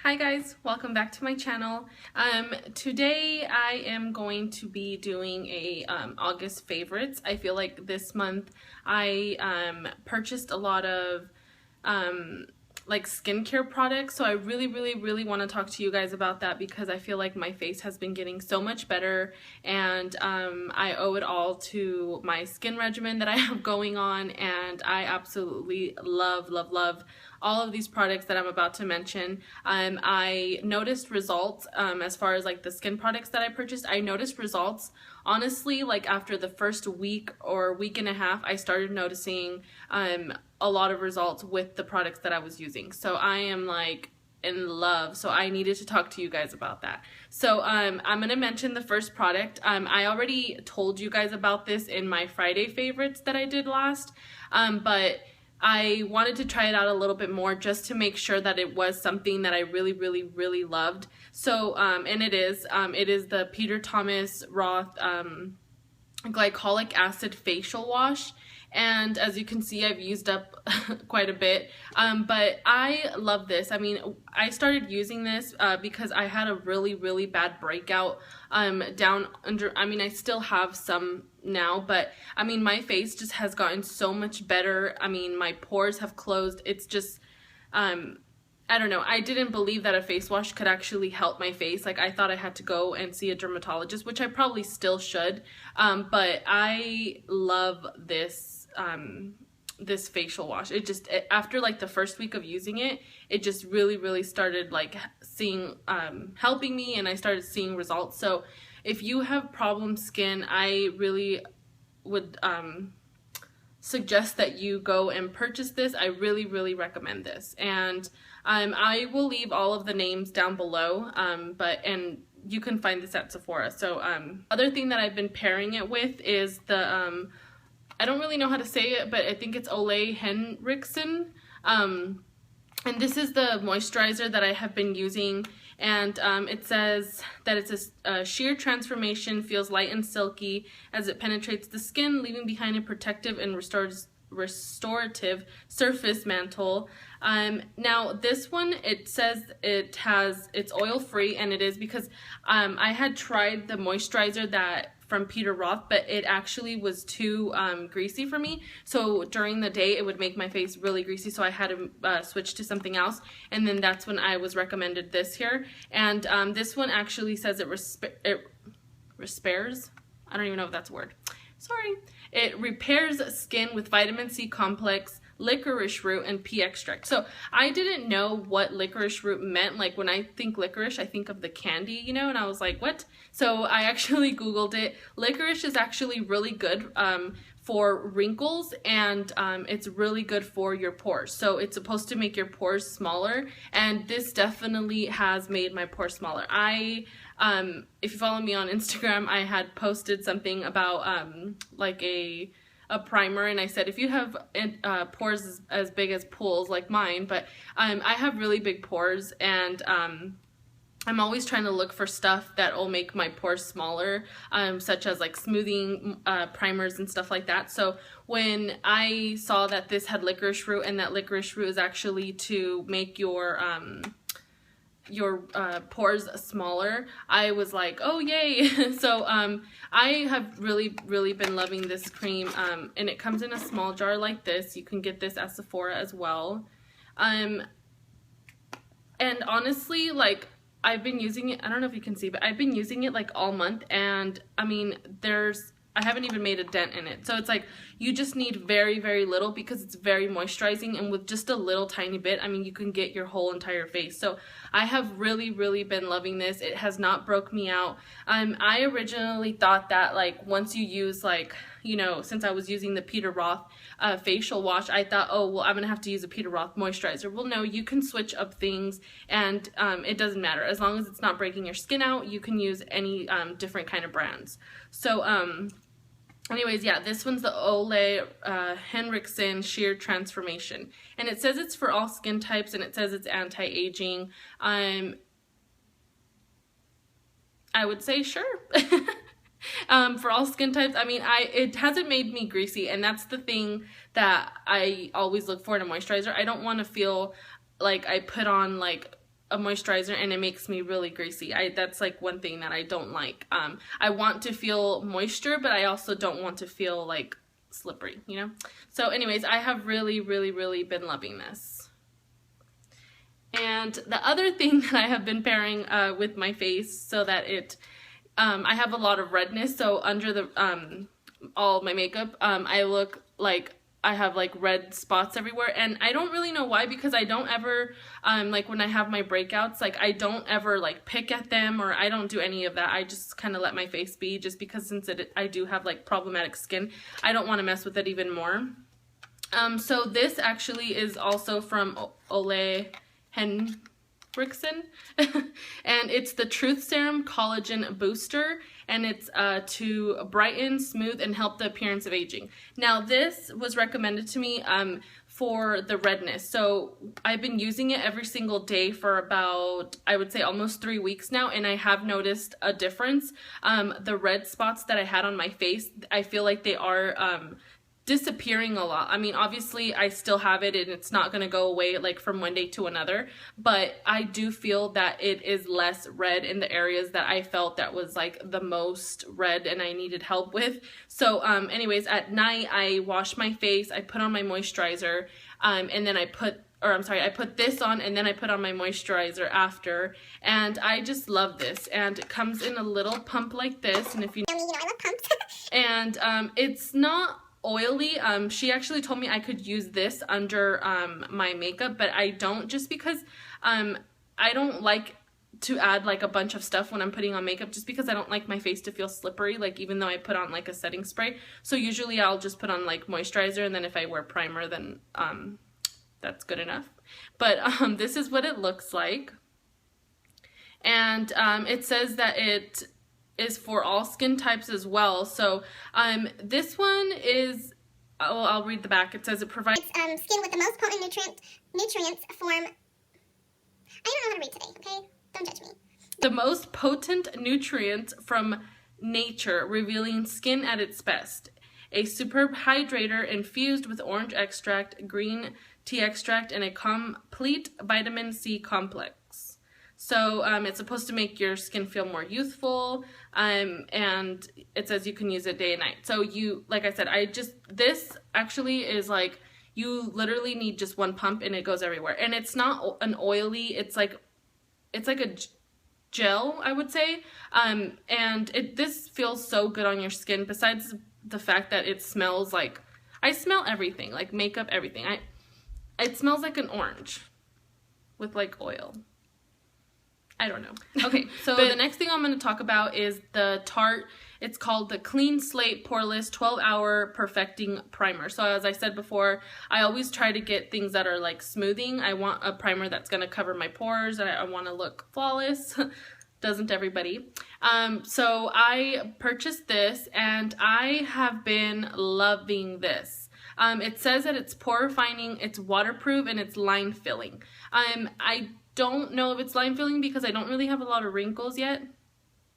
Hi guys, welcome back to my channel. Today I am going to be doing a August favorites. I feel like this month I purchased a lot of like skincare products, so I really want to talk to you guys about that because I feel like my face has been getting so much better, and I owe it all to my skin regimen that I have going on, and I absolutely love all of these products that I'm about to mention. I noticed results as far as like the skin products that I purchased. I noticed results honestly like after the first week or week and a half. I started noticing a lot of results with the products that I was using. So I am like in love, so I needed to talk to you guys about that. So I'm gonna mention the first product. I already told you guys about this in my Friday favorites that I did last, but I wanted to try it out a little bit more just to make sure that it was something that I really loved. So and it is the Peter Thomas Roth Glycolic Acid Facial Wash. And as you can see, I've used up quite a bit, but I love this. I mean, I started using this because I had a really bad breakout down under, I mean, I still have some now, but I mean, my face just has gotten so much better. I mean, my pores have closed. It's just, I don't know, I didn't believe that a face wash could actually help my face. Like, I thought I had to go and see a dermatologist, which I probably still should, but I love this this facial wash. After like the first week of using it, it just really started like seeing helping me, and I started seeing results. So if you have problem skin, I really would suggest that you go and purchase this. I really recommend this, and I will leave all of the names down below, and you can find this at Sephora. So other thing that I've been pairing it with is the I don't really know how to say it, but I think it's Ole Henriksen. And this is the moisturizer that I have been using, and it says that it's a sheer transformation, feels light and silky as it penetrates the skin, leaving behind a protective and restorative surface mantle. Now this one, it says it's oil free, and it is because I had tried the moisturizer that from Peter Roth, but it actually was too greasy for me. So during the day it would make my face really greasy, so I had to switch to something else, and then that's when I was recommended this here. And this one actually says it repairs, I don't even know if that's a word, sorry. It repairs skin with vitamin C complex, licorice root, and pea extract. So I didn't know what licorice root meant. Like, when I think licorice, I think of the candy, you know, and I was like, what? So I actually Googled it. Licorice is actually really good for wrinkles, and it's really good for your pores. So it's supposed to make your pores smaller, and this definitely has made my pores smaller. If you follow me on Instagram, I had posted something about like a primer, and I said if you have pores as big as pools like mine, but I have really big pores, and I'm always trying to look for stuff that will make my pores smaller, such as like smoothing primers and stuff like that. So when I saw that this had licorice root, and that licorice root is actually to make your pores smaller, I was like, oh yay. So I have really been loving this cream, and it comes in a small jar like this. You can get this at Sephora as well, and honestly, like, I've been using it, I don't know if you can see, but I've been using it like all month, and I mean, I haven't even made a dent in it. So it's like, you just need very little because it's very moisturizing, and with just a little tiny bit, I mean, you can get your whole entire face. So I have really been loving this. It has not broke me out. I originally thought that like once you use, like, you know, since I was using the Peter Roth facial wash, I thought, oh well, I'm gonna have to use a Peter Roth moisturizer. Well, no, you can switch up things, and it doesn't matter as long as it's not breaking your skin out. You can use any different kind of brands. So anyways, yeah, this one's the Ole Henriksen Sheer Transformation, and it says it's for all skin types, and it says it's anti-aging. I would say sure. For all skin types. I mean, it hasn't made me greasy, and that's the thing that I always look for in a moisturizer. I don't want to feel like I put on like a moisturizer and it makes me really greasy. That's like one thing that I don't like. I want to feel moisture, but I also don't want to feel like slippery, you know? So anyways, I have really been loving this. And the other thing that I have been pairing with my face so that it, I have a lot of redness, so under the all my makeup, I look like I have like red spots everywhere, and I don't really know why, because I don't ever, like when I have my breakouts, like I don't ever like pick at them, or I don't do any of that. I just kind of let my face be, just because since I do have like problematic skin, I don't want to mess with it even more. So this actually is also from Ole Henriksen, and it's the Truth Serum Collagen Booster, and it's to brighten, smooth, and help the appearance of aging. Now this was recommended to me for the redness, so I've been using it every single day for about, I would say, almost 3 weeks now, and I have noticed a difference. The red spots that I had on my face, I feel like they are disappearing a lot. I mean, obviously I still have it and it's not going to go away like from one day to another, but I do feel that it is less red in the areas that I felt that was like the most red and I needed help with. So anyways, at night I wash my face, I put on my moisturizer, and then I put this on and then I put on my moisturizer after, and I just love this. And it comes in a little pump like this, and if you know, I love pumps. And it's not oily. She actually told me I could use this under my makeup, but I don't, just because I don't like to add like a bunch of stuff when I'm putting on makeup, just because I don't like my face to feel slippery, like even though I put on like a setting spray. So usually I'll just put on like moisturizer, and then if I wear primer, then that's good enough. But this is what it looks like, and it says that it is for all skin types as well. So this one is, well, I'll read the back. It says it provides skin with the most potent nutrients form. I don't know how to read today, okay? Don't judge me. The most potent nutrients from nature, revealing skin at its best. A superb hydrator infused with orange extract, green tea extract, and a complete vitamin C complex. So it's supposed to make your skin feel more youthful, and it says you can use it day and night. So you, like I said, this actually is like, you literally need just one pump and it goes everywhere. And it's not an oily, it's like a gel, I would say. And this feels so good on your skin, besides the fact that it smells like, I smell everything, like makeup, everything. It smells like an orange with like oil. I don't know. Okay, so the next thing I'm going to talk about is the Tarte. It's called the Clean Slate Poreless 12-Hour Perfecting Primer. So as I said before, I always try to get things that are like smoothing. I want a primer that's going to cover my pores, and I want to look flawless. Doesn't everybody? So I purchased this, and I have been loving this. It says that it's pore refining, it's waterproof, and it's line filling. I don't know if it's line filling because I don't really have a lot of wrinkles yet.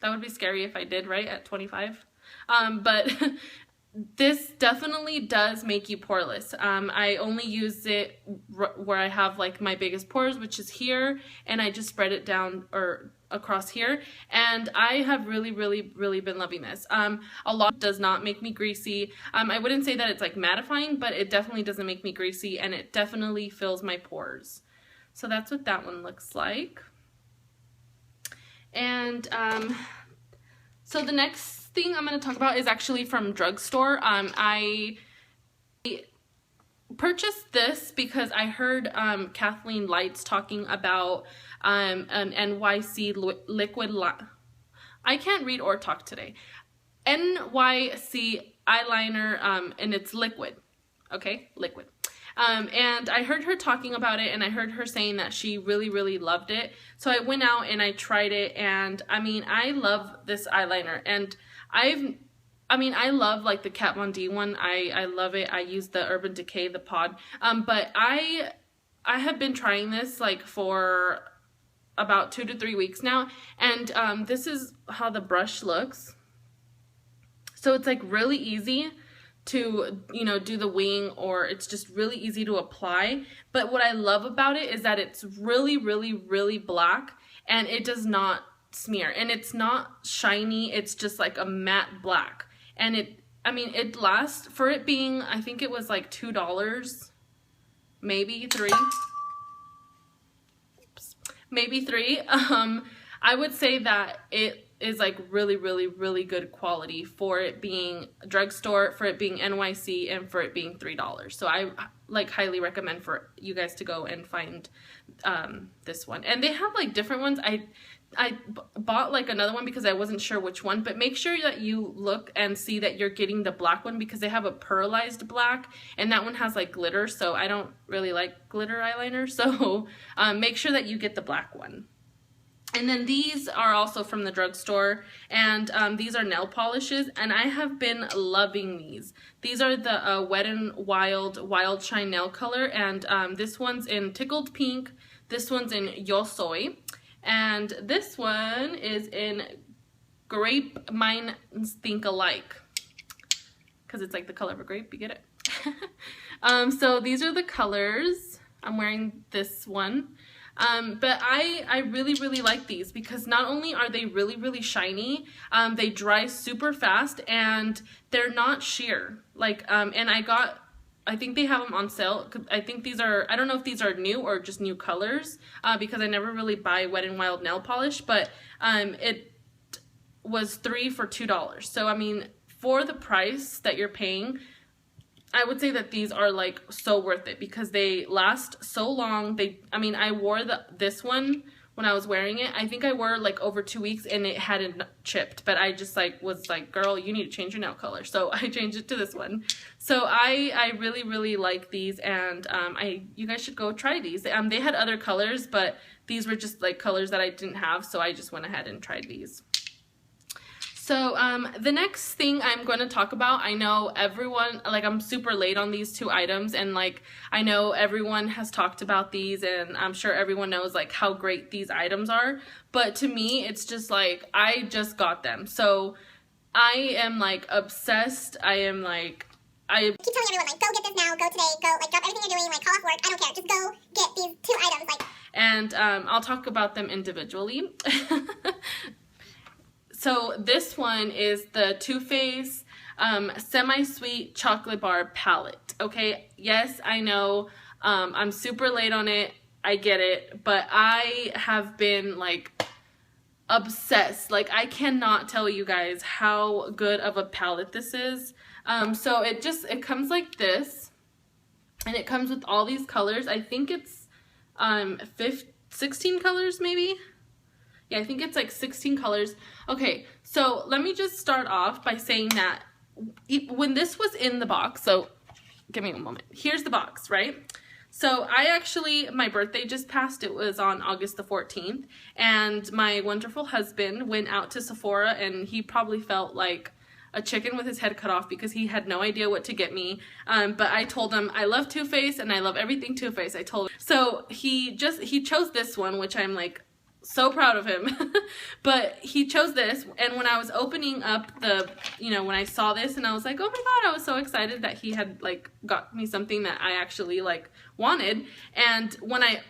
That would be scary if I did, right, at 25. But this definitely does make you poreless. I only use it where I have like my biggest pores, which is here, and I just spread it down or across here, and I have really been loving this. A lot does not make me greasy. I wouldn't say that it's like mattifying, but it definitely doesn't make me greasy, and it definitely fills my pores. So that's what that one looks like. And so the next thing I'm going to talk about is actually from drugstore. I purchased this because I heard Kathleen Lights talking about an NYC liquid I can't read or talk today. NYC eyeliner, and it's liquid. Okay, liquid. And I heard her talking about it, and I heard her saying that she really loved it. So I went out and I tried it, and I mean, I love this eyeliner, and I love like the Kat Von D one. I love it. I use the Urban Decay, the pod. But I have been trying this like for about 2 to 3 weeks now, and this is how the brush looks. So it's like really easy to, you know, do the wing, or it's just really easy to apply. But what I love about it is that it's really, really, really black, and it does not smear, and it's not shiny. It's just like a matte black, and it lasts, for it being, I think it was like $2, maybe $3. Maybe $3. I would say that it is like really, really, really good quality for it being drugstore, for it being NYC, and for it being $3. So I like highly recommend for you guys to go and find this one. And they have like different ones. I bought like another one because I wasn't sure which one, but make sure that you look and see that you're getting the black one, because they have a pearlized black, and that one has like glitter, so I don't really like glitter eyeliner, so make sure that you get the black one. And then these are also from the drugstore, and these are nail polishes, and I have been loving these. These are the Wet n Wild Shine nail color, and this one's in Tickled Pink, this one's in Yo Soy, and this one is in Grape. Mine think alike, because it's like the color of a grape, you get it? So these are the colors. I'm wearing this one. But I really, really like these, because not only are they really, really shiny, they dry super fast, and they're not sheer. Like, and I think they have them on sale. I think these are, I don't know if these are new or just new colors, because I never really buy Wet n Wild nail polish, but it was 3 for $2. So, I mean, for the price that you're paying, I would say that these are like so worth it, because they last so long. I wore this one when I was wearing it. I think I wore like over 2 weeks, and it hadn't chipped, but I just like was like, girl, you need to change your nail color. So I changed it to this one. So I really, really like these, and you guys should go try these. They had other colors, but these were just like colors that I didn't have, so I just went ahead and tried these. So the next thing I'm going to talk about, I know everyone, like, I'm super late on these two items, and like I know everyone has talked about these, and I'm sure everyone knows like how great these items are, but to me it's just like I just got them. So I am like obsessed. I keep telling everyone, like, go get this now, go today, go, like, drop everything you're doing, like, call off work, I don't care, just go get these two items, like. And I'll talk about them individually. So this one is the Too Faced Semi-Sweet Chocolate Bar Palette. Okay, yes, I know, I'm super late on it, I get it, but I have been like obsessed. Like, I cannot tell you guys how good of a palette this is. So it comes like this, and it comes with all these colors. I think it's 16 colors maybe. Yeah, I think it's like 16 colors. Okay, so let me just start off by saying that when this was in the box, so give me a moment. Here's the box, right? So my birthday just passed. It was on August the 14th, and my wonderful husband went out to Sephora, and he probably felt like a chicken with his head cut off, because he had no idea what to get me. But I told him I love Too Faced, and I love everything Too Faced. I told him. So he chose this one, which I'm like so proud of him. But he chose this, and when I was opening up when I saw this, and I was like, oh my god, I was so excited that he had like got me something that I actually like wanted. And when I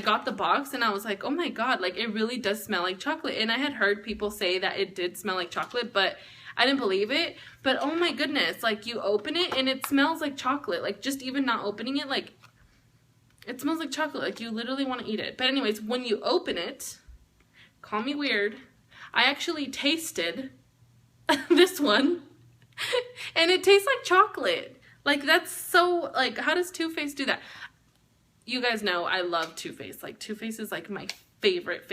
got the box, and I was like, oh my god, like it really does smell like chocolate. And I had heard people say that it did smell like chocolate, but I didn't believe it. But oh my goodness, like you open it and it smells like chocolate. Like just even not opening it, like it smells like chocolate. Like you literally want to eat it. But anyways, when you open it, call me weird, I actually tasted this one, and it tastes like chocolate. Like that's so, like, how does Too Faced do that? You guys know I love Too Faced. Like Too Faced is like my favorite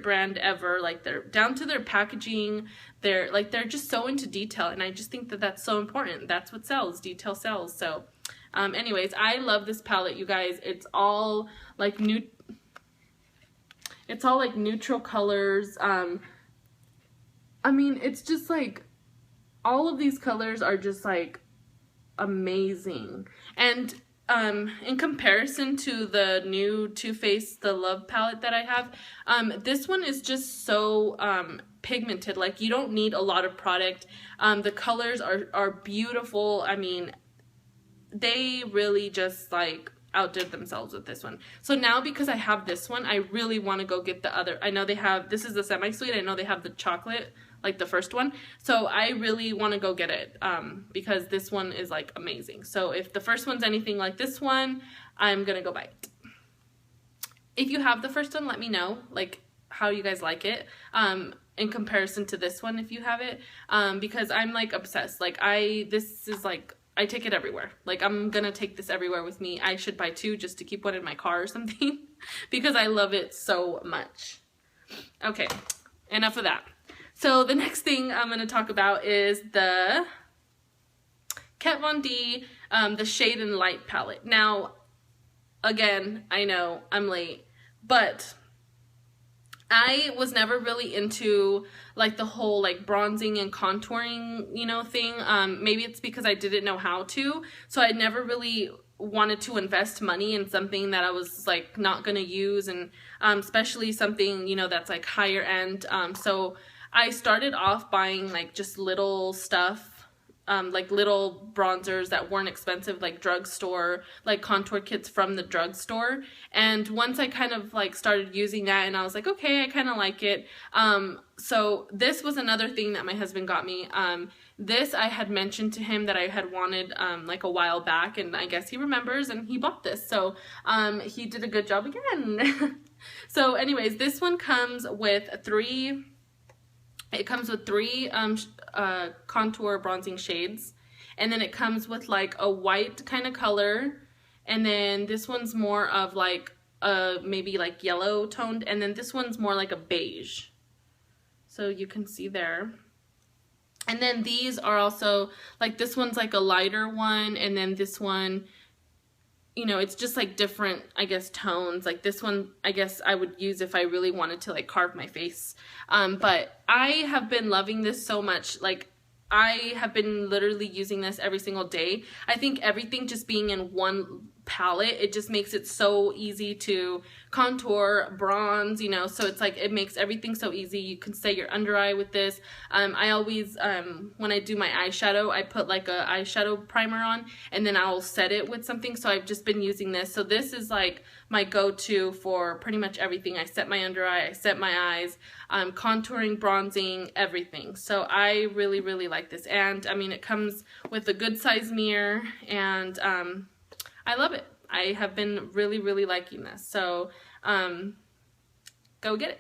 brand ever. Like they're down to their packaging. They're just so into detail, and I just think that that's so important. That's what sells. Detail sells. So anyways, I love this palette, you guys. It's all like neutral colors. I mean, it's just like all of these colors are just like amazing. And in comparison to the new Too Faced The Love palette that I have, this one is just so pigmented. Like, you don't need a lot of product. The colors are beautiful. I mean, they really just like outdid themselves with this one. So now, because I have this one, I really want to go get the other. I know they have, this is the semi-sweet. I know they have the chocolate, like the first one. So I really want to go get it because this one is like amazing. So if the first one's anything like this one, I'm gonna go buy it. If you have the first one, let me know like how you guys like it in comparison to this one if you have it, because I'm like obsessed. Like this is like, I take it everywhere. Like, I'm gonna take this everywhere with me. I should buy two just to keep one in my car or something because I love it so much. Okay, enough of that. So the next thing I'm gonna talk about is the Kat Von D, the Shade and Light palette. Now, again, I know I'm late, but I was never really into like the whole like bronzing and contouring, you know, thing. Maybe it's because I didn't know how to, so I never really wanted to invest money in something that I was like not gonna use, and especially something, you know, that's like higher end. So I started off buying like just little stuff, like little bronzers that weren't expensive, like drugstore, like contour kits from the drugstore. And once I kind of like started using that, and I was like, okay, I kind of like it. So this was another thing that my husband got me. This I had mentioned to him that I had wanted like a while back, and I guess he remembers and he bought this. So he did a good job again. So anyways, this one comes with three contour bronzing shades, and then it comes with like a white kind of color, and then this one's more of like maybe like yellow toned, and then this one's more like a beige, so you can see there. And then these are also like, this one's like a lighter one, and then this one, you know, it's just like different, I guess, tones. Like this one, I guess I would use if I really wanted to like carve my face. But I have been loving this so much. Like, I have been literally using this every single day. I think everything just being in one palette, it just makes it so easy to contour, bronze, you know, so it's like, it makes everything so easy. You can set your under eye with this. I always, when I do my eyeshadow, I put like a eyeshadow primer on, and then I'll set it with something. So I've just been using this. So this is like my go-to for pretty much everything. I set my under eye, I set my eyes, contouring, bronzing, everything. So I really, really like this. And I mean, it comes with a good size mirror, and I love it. I have been really, really liking this. So go get it.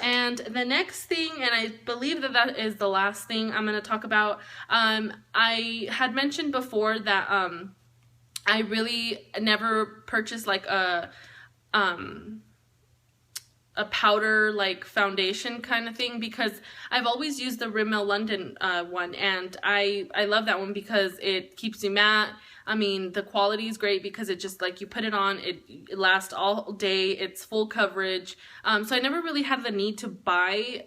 And the next thing, and I believe that that is the last thing I'm going to talk about, I had mentioned before that I really never purchased like a powder like foundation kind of thing, because I've always used the Rimmel London one, and I love that one because it keeps you matte. I mean, the quality is great because it just like, you put it on, it lasts all day, it's full coverage. So I never really had the need to buy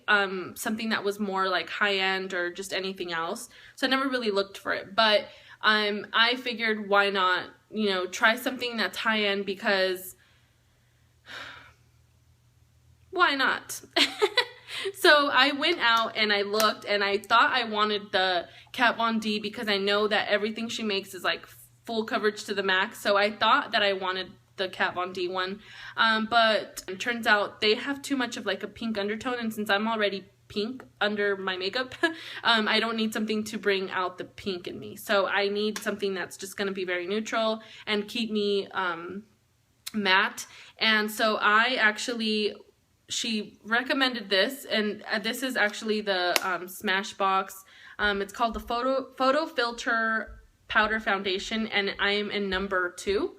something that was more like high end or just anything else. So I never really looked for it, but I figured why not, you know, try something that's high end, because why not? So I went out and I looked, and I thought I wanted the Kat Von D because I know that everything she makes is like full coverage to the max. So I thought that I wanted the Kat Von D one, but it turns out they have too much of like a pink undertone, and since I'm already pink under my makeup, I don't need something to bring out the pink in me. So I need something that's just going to be very neutral and keep me matte. And so she recommended this, and this is actually the Smashbox. It's called the Photo Filter Powder Foundation, and I am in number 2.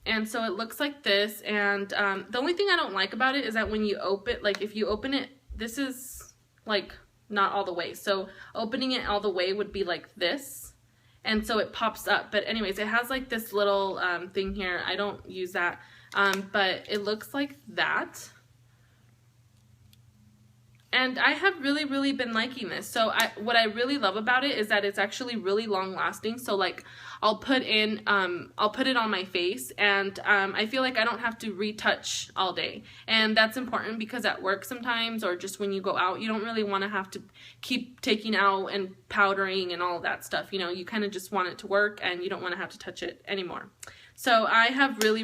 And so it looks like this, and the only thing I don't like about it is that when you open, like if you open it, this is like not all the way. So opening it all the way would be like this, and so it pops up. But anyways, it has like this little thing here. I don't use that, but it looks like that. and I have really been liking this. So what I really love about it is that it's actually really long lasting. So like I'll put it on my face, and I feel like I don't have to retouch all day, and that's important because at work sometimes, or just when you go out, you don't really want to have to keep taking out and powdering and all that stuff. You know, you kind of just want it to work, and you don't want to have to touch it anymore. So I have really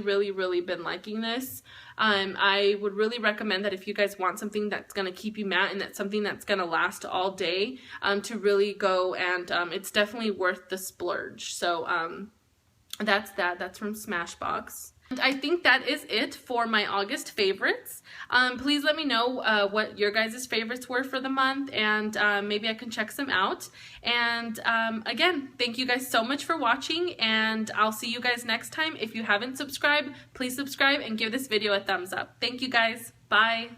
been liking this. I would really recommend that if you guys want something that's going to keep you matte and that's something that's going to last all day, to really go, and it's definitely worth the splurge. So that's that. That's from Smashbox. And I think that is it for my August favorites. Please let me know what your guys' favorites were for the month, and maybe I can check some out. And again, thank you guys so much for watching, and I'll see you guys next time. If you haven't subscribed, please subscribe and give this video a thumbs up. Thank you guys. Bye.